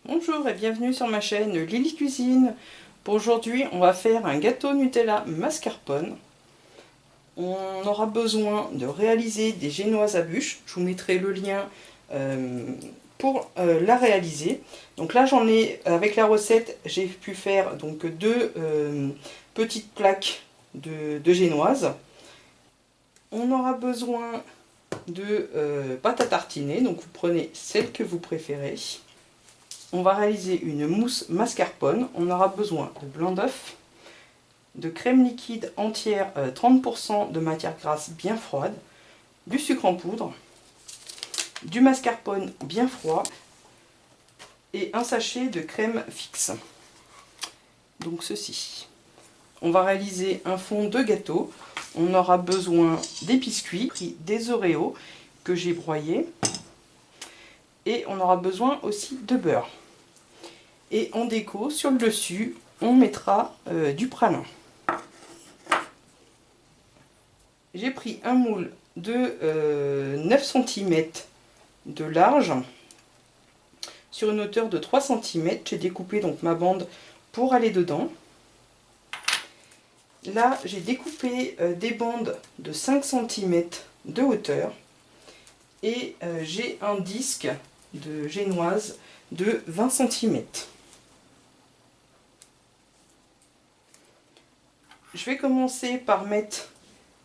Bonjour et bienvenue sur ma chaîne Lily Cuisine. Pour aujourd'hui, on va faire un gâteau Nutella mascarpone. On aura besoin de réaliser des génoises à bûche. Je vous mettrai le lien pour la réaliser. Donc là, j'en ai, avec la recette, j'ai pu faire donc deux petites plaques de génoises. On aura besoin de pâte à tartiner, donc vous prenez celle que vous préférez. On va réaliser une mousse mascarpone. On aura besoin de blanc d'œuf, de crème liquide entière 30% de matière grasse bien froide, du sucre en poudre, du mascarpone bien froid et un sachet de crème fixe. Donc ceci. On va réaliser un fond de gâteau. On aura besoin des biscuits, des Oreos que j'ai broyés. Et on aura besoin aussi de beurre. Et en déco, sur le dessus, on mettra du pralin. J'ai pris un moule de 9 cm de large sur une hauteur de 3 cm. J'ai découpé donc ma bande pour aller dedans. Là, j'ai découpé des bandes de 5 cm de hauteur et j'ai un disque de génoise de 20 cm. Je vais commencer par mettre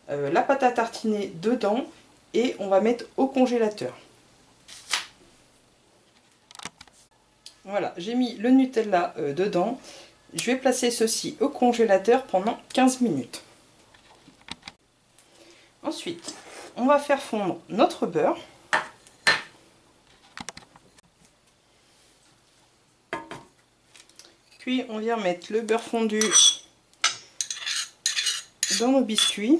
la pâte à tartiner dedans et on va mettre au congélateur. Voilà, j'ai mis le Nutella dedans. Je vais placer ceci au congélateur pendant 15 minutes. Ensuite, on va faire fondre notre beurre. Puis on vient mettre le beurre fondu dans nos biscuits.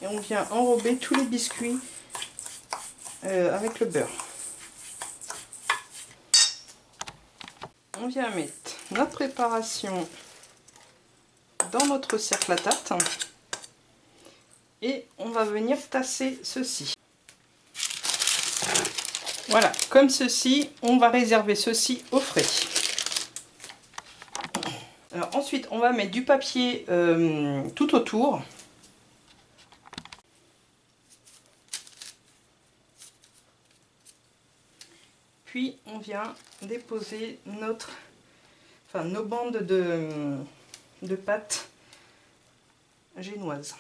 Et on vient enrober tous les biscuits avec le beurre. On vient mettre notre préparation dans notre cercle à tarte. Et on va venir tasser ceci. Voilà, comme ceci, on va réserver ceci au frais. Alors ensuite, on va mettre du papier tout autour. Puis on vient déposer nos bandes de pâte génoise.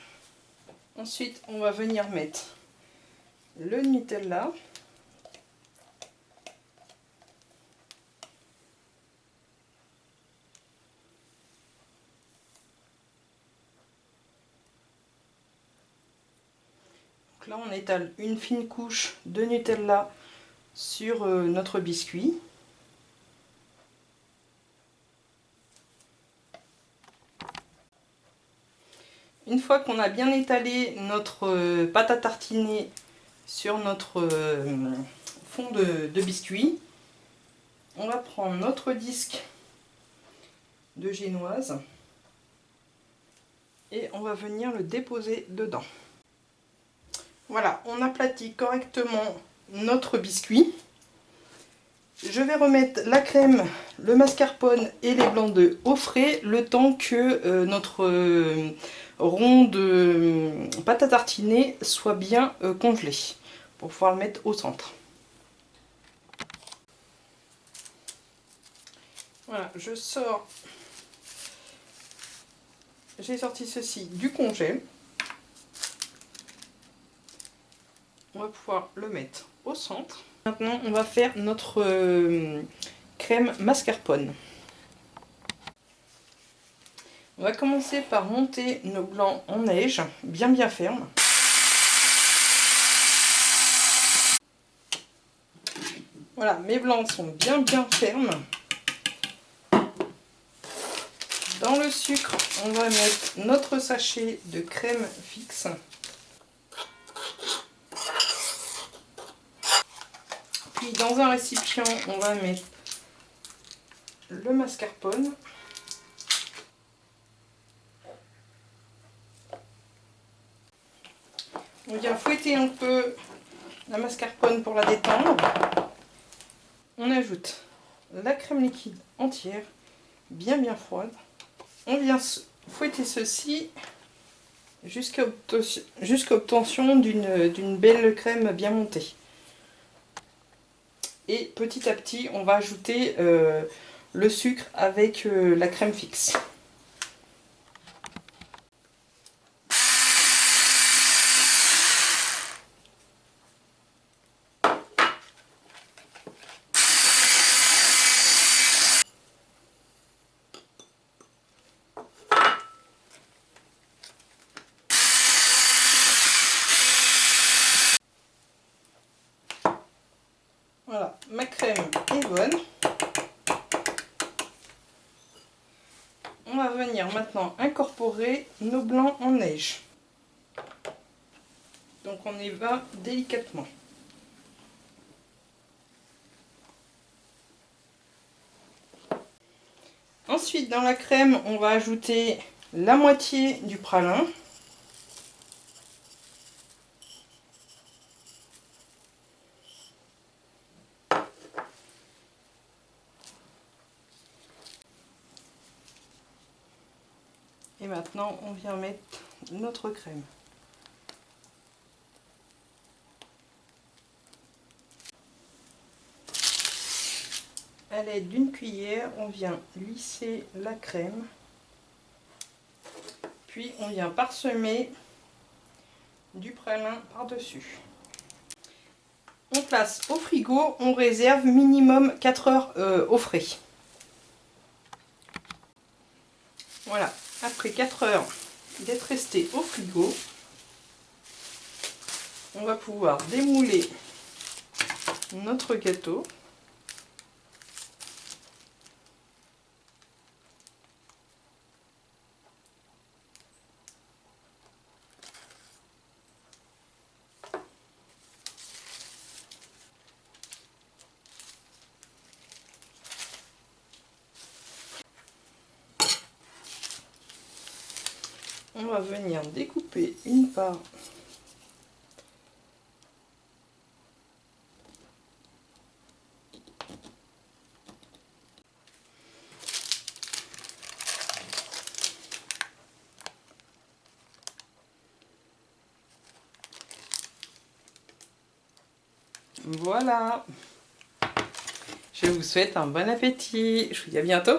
Ensuite, on va venir mettre le Nutella. Donc là, on étale une fine couche de Nutella sur notre biscuit. Une fois qu'on a bien étalé notre pâte à tartiner sur notre fond de biscuit, on va prendre notre disque de génoise et on va venir le déposer dedans. Voilà, on aplatit correctement notre biscuit. Je vais remettre la crème, le mascarpone et les blancs d'œufs au frais le temps que notre rond de pâte à tartiner soit bien congelé pour pouvoir le mettre au centre. Voilà, j'ai sorti ceci du congèle. On va pouvoir le mettre au centre. Maintenant, on va faire notre crème mascarpone. On va commencer par monter nos blancs en neige, bien fermes. Voilà, mes blancs sont bien fermes. Dans le sucre, on va mettre notre sachet de crème fixe. Puis dans un récipient, on va mettre le mascarpone. On vient fouetter un peu la mascarpone pour la détendre. On ajoute la crème liquide entière, bien froide. On vient fouetter ceci jusqu'à obtention d'une belle crème bien montée. Et petit à petit, on va ajouter le sucre avec la crème fixe. Voilà, ma crème est bonne. On va venir maintenant incorporer nos blancs en neige. Donc on y va délicatement. Ensuite, dans la crème, on va ajouter la moitié du pralin. Et maintenant, on vient mettre notre crème. À l'aide d'une cuillère, on vient lisser la crème. Puis, on vient parsemer du pralin par-dessus. On place au frigo, on réserve minimum 4 heures au frais. Voilà, après 4 heures d'être resté au frigo, on va pouvoir démouler notre gâteau. On va venir découper une part voilà. Je vous souhaite un bon appétit. Je vous dis à bientôt.